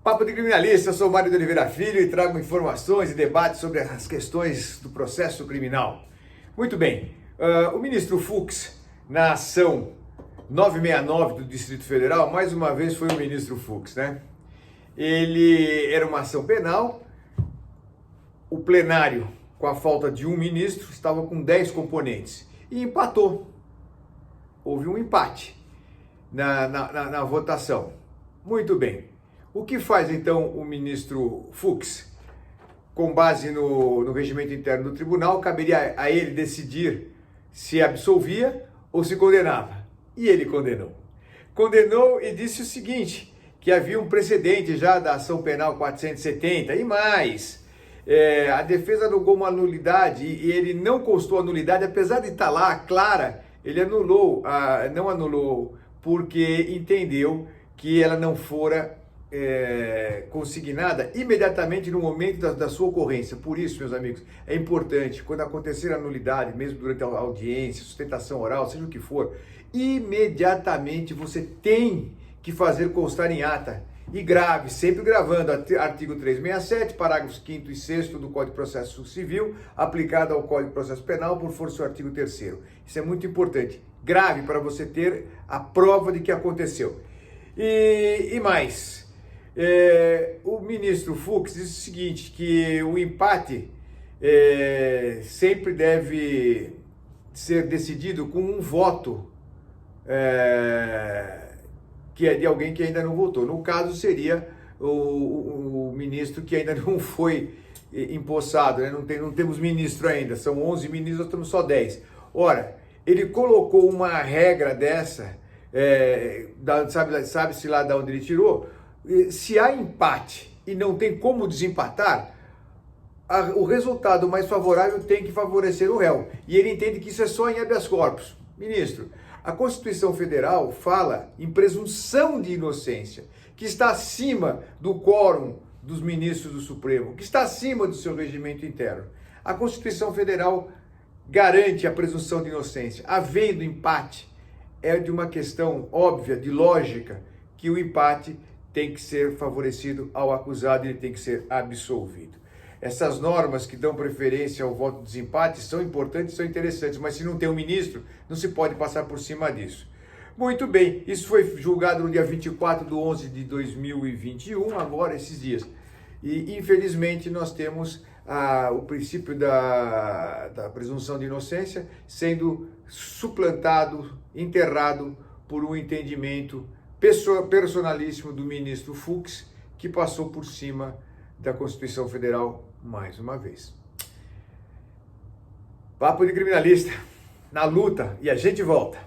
Papo de Criminalista, eu sou Mário de Oliveira Filho e trago informações e debates sobre as questões do processo criminal. Muito bem, o ministro Fux, na ação 969 do Distrito Federal, mais uma vez foi o ministro Fux, né? Ele era uma ação penal, o plenário, com a falta de um ministro, estava com 10 componentes e empatou. Houve um empate na votação. Muito bem. O que faz então o ministro Fux? Com base no regimento interno do tribunal, caberia a ele decidir se absolvia ou se condenava. E ele condenou. Condenou e disse o seguinte, que havia um precedente já da ação penal 470 e mais. A defesa alugou uma nulidade e ele não constou a nulidade, apesar de estar lá clara, ele anulou, não anulou porque entendeu que ela não fora consignada imediatamente no momento da sua ocorrência. Por isso, meus amigos, é importante, quando acontecer a nulidade, mesmo durante a audiência, sustentação oral, seja o que for, imediatamente você tem que fazer constar em ata e grave, sempre gravando, artigo 367, parágrafos 5º e 6º do Código de Processo Civil, aplicado ao Código de Processo Penal por força do artigo 3º. Isso é muito importante. Grave para você ter a prova de que aconteceu. E mais, o ministro Fux diz o seguinte, que o empate sempre deve ser decidido com um voto que é de alguém que ainda não votou. No caso, seria o ministro que ainda não foi empossado, né? Não temos ministro ainda, são 11 ministros, nós temos só 10. Ora, ele colocou uma regra dessa, sabe-se lá de onde ele tirou? Se há empate e não tem como desempatar, o resultado mais favorável tem que favorecer o réu. E ele entende que isso é só em habeas corpus. Ministro, a Constituição Federal fala em presunção de inocência, que está acima do quórum dos ministros do Supremo, que está acima do seu regimento interno. A Constituição Federal garante a presunção de inocência. Havendo empate, é de uma questão óbvia, de lógica, que o empate tem que ser favorecido ao acusado e ele tem que ser absolvido. Essas normas que dão preferência ao voto de desempate são importantes, são interessantes, mas se não tem um ministro, não se pode passar por cima disso. Muito bem, isso foi julgado no dia 24/11/2021, agora esses dias. E infelizmente nós temos o princípio da presunção de inocência sendo suplantado, enterrado por um entendimento personalíssimo do ministro Fux, que passou por cima da Constituição Federal mais uma vez. Papo de Criminalista, na luta, e a gente volta.